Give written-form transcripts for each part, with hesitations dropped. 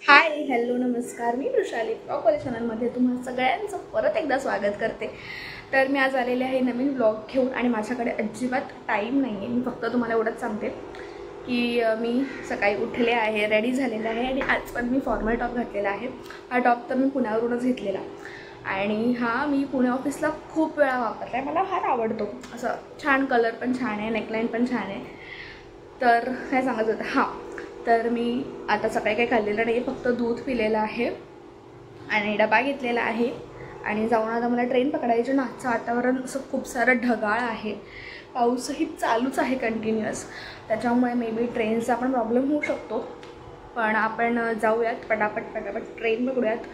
Hi hello नमस्कार, मी Vrushali blog चॅनलमध्ये तुम्हा सगळ्यांचं परत एकदा स्वागत करते। तर मी आज आलेले आहे नवीन ब्लॉग घेऊन आणि माझ्याकडे अजिबात टाईम नाही आहे। मी फक्त तुम्हाला एवढंच सांगते की मी सकाळी उठले आहे, रेडी झालेले आहे आणि आज पण मी फॉर्मल टॉप घातलेला आहे। हा टॉप तर मी पुण्यावरूनच घेतलेला आणि हा मी पुणे ऑफिसला खूप वेळा वापरला आहे। मला फार आवडतो, असं छान कलर पण छान आहे, नेकलाईन पण छान आहे। तर काय सांगायचं होतं, हां तर मी आता सकाळी काही खाल्लेलं नाही, फक्त दूध पिलेलं आहे आणि डबा घेतलेला आहे आणि जाऊन आता मला ट्रेन पकडायची ना। आजचं वातावरण असं खूप सारं ढगाळ आहे, पाऊसही चालूच आहे कंटिन्युअस, त्याच्यामुळे मे बी ट्रेनचा पण प्रॉब्लेम होऊ शकतो। पण आपण जाऊयात पटापट ट्रेन पकडूयात,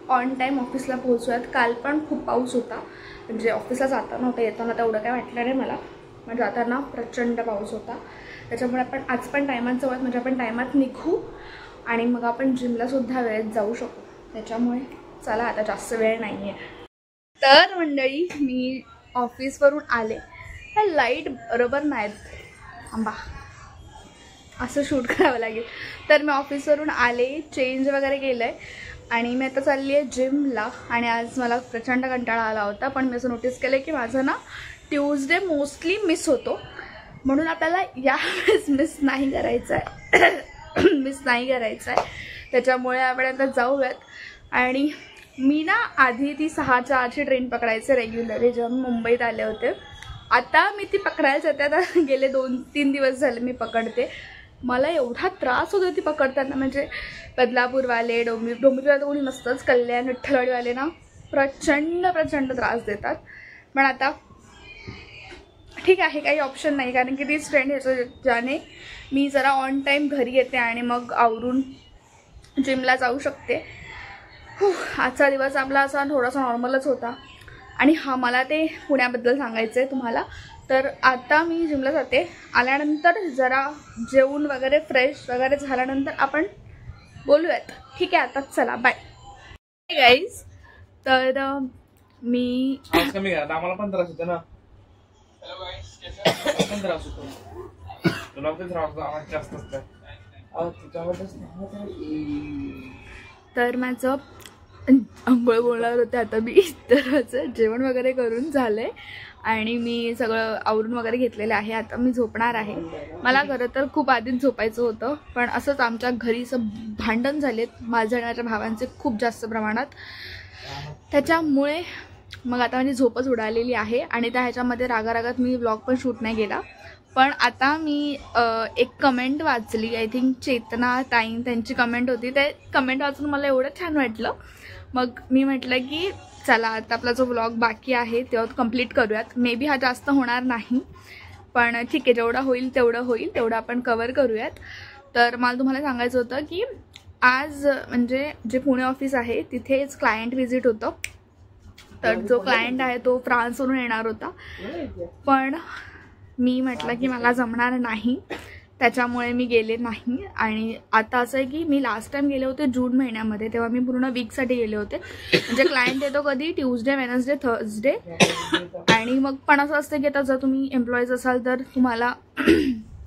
ऑन टाईम ऑफिसला पोहोचूयात। काल पण खूप पाऊस होता, म्हणजे ऑफिसला जाताना होता, येताना तेवढं काय वाटलं नाही मला, पण जाताना प्रचंड पाऊस होता। त्याच्यामुळे आपण आज पण टायमात जाऊयात, म्हणजे आपण टायमात निघू आणि मग आपण जिमलासुद्धा वेळेत जाऊ शकू। त्याच्यामुळे चला, आता जास्त वेळ नाही आहे। तर मंडळी, मी ऑफिसवरून आले, लाईट बरोबर नाहीत, आंबा असं शूट करावं लागेल। तर मी ऑफिसवरून आले, चेंज वगैरे केलं आहे आणि मी आता चालली आहे जिमला। आणि आज मला प्रचंड कंटाळा आला होता, पण मी असं नोटीस केलं की माझं ना ट्यूजडे मोस्टली मिस होतो, म्हणून आपल्याला यावेळेस मिस नाही करायचं आहे मिस नाही करायचं आहे। त्याच्यामुळे आपण आता जाऊयात। आणि मी ना आधी ती 6च्या आधी ट्रेन पकडायचे रेग्युलरली, जेव्हा मी मुंबईत आले होते। आता मी ती पकडायचं होते, आता गेले 2-3 दिवस झाले मी पकडते। मला एवढा त्रास होतो ती पकडताना, म्हणजे बदलापूरवाले, डोंबिवलीला तर कोणी नसतंच, कल्याण विठ्ठलवाडीवाले ना प्रचंड त्रास देतात। पण आता ठीक आहे, काही ऑप्शन नाही, कारण की तीच ट्रेंड ह्याचं ज्याने मी जरा ऑन टाईम घरी येते आणि मग आवरून जिमला जाऊ शकते। आजचा दिवस आपला असा थोडासा नॉर्मलच होता। आणि हा, मला ते पुण्याबद्दल सांगायचं आहे तुम्हाला। तर आता मी जिमला जाते, आल्यानंतर जरा जेवून वगैरे फ्रेश वगैरे झाल्यानंतर आपण बोलूयात, ठीक आहे? आता चला, बाय गाईज। तर मी कमी आम्हाला 15 होतं ना, 15 होतं तुला तेच राहतो, आवाज जास्त असतं तर माझं आंघोळ बोलणार होते आता मी। तर माझं जेवण वगैरे करून झालं आहे आणि मी सगळं आवरून वगैरे घेतलेलं आहे। आता मी झोपणार आहे। मला खरं तर खूप आधीच झोपायचं होतं, पण असंच आमच्या घरी असं भांडण झालेत माझ्या आणि माझ्या भावांचे खूप जास्त प्रमाणात, त्याच्यामुळे मग आता माझी झोपच उडालेली आहे। आणि त्या ह्याच्यामध्ये रागारागात मी व्लॉग पण शूट नाही केला। पण आता मी एक कमेंट वाचली, आय थिंक चेतना ताईन त्यांची कमेंट होती, ते कमेंट वाचून मला एवढं छान वाटलं। मग मी म्हटलं की चला, आता आपला जो व्लॉग बाकी आहे तेव्हा कंप्लीट करूयात। मे बी हा जास्त होणार नाही, पण ठीक आहे, जेवढा होईल तेवढं आपण कवर करूयात। तर मला तुम्हाला सांगायचं होतं की आज म्हणजे जे पुणे ऑफिस आहे तिथेच क्लायंट व्हिजिट होतं। तर जो क्लायंट आहे तो फ्रान्सवरून येणार होता, पण मी म्हटलं की मला जमणार नाही, त्याच्यामुळे मी गेले नाही। आणि आता असं आहे की मी लास्ट टाइम गेले होते जून महिन्यामध्ये, तेव्हा मी पूर्ण वीकसाठी गेले होते। म्हणजे क्लायंट येतो कधी ट्यूजडे, वेनसडे, थर्सडे, आणि मग पण असं असतं की आता जर तुम्ही एम्प्लॉईज असाल तर तुम्हाला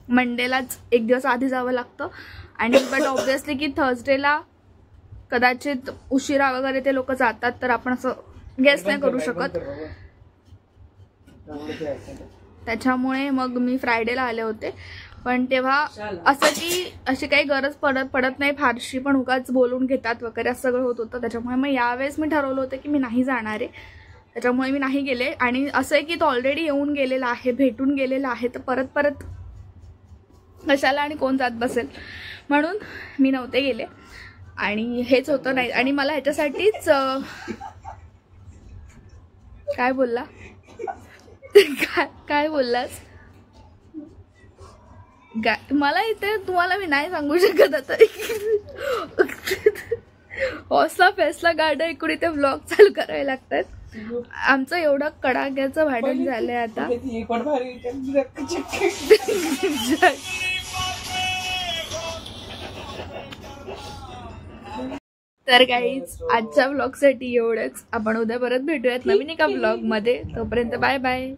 मंडेलाच एक दिवस आधी जावं लागतं। आणि बट ऑब्व्हियसली की थर्सडेला कदाचित उशिरा वगैरे ते लोक जातात, तर आपण असं गेस नाही करू शकत। त्याच्यामुळे मग मी फ्रायडेला आले होते, पण तेव्हा असं की अशी काही गरज पडत नाही फारशी, पण उगाच बोलून घेतात वगैरे असं सगळं होत होतं। त्याच्यामुळे मग यावेळेस मी ठरवलं होतं की मी नाही जाणार आहे, त्याच्यामुळे मी नाही गेले। आणि असं आहे की तो ऑलरेडी येऊन गेलेला आहे, भेटून गेलेला आहे, तर परत कशाला आणि कोण जात बसेल, म्हणून मी नव्हते गेले। आणि हेच होतं नाही, आणि मला ह्याच्यासाठीच काय बोलला काय बोललास मला इथे तुम्हाला मी नाही सांगू शकत आता। हौसला फैसला गाडं इकडे इथे व्लॉग चालू करावे लागतात। आमचं एवढं कडाक्याचं भांडण झालंय आता। तर गाईज, आजच्या व्लॉगसाठी एवढंच। आपण उद्या परत भेटूयात नवीन एका व्लॉगमध्ये, तोपर्यंत बाय बाय।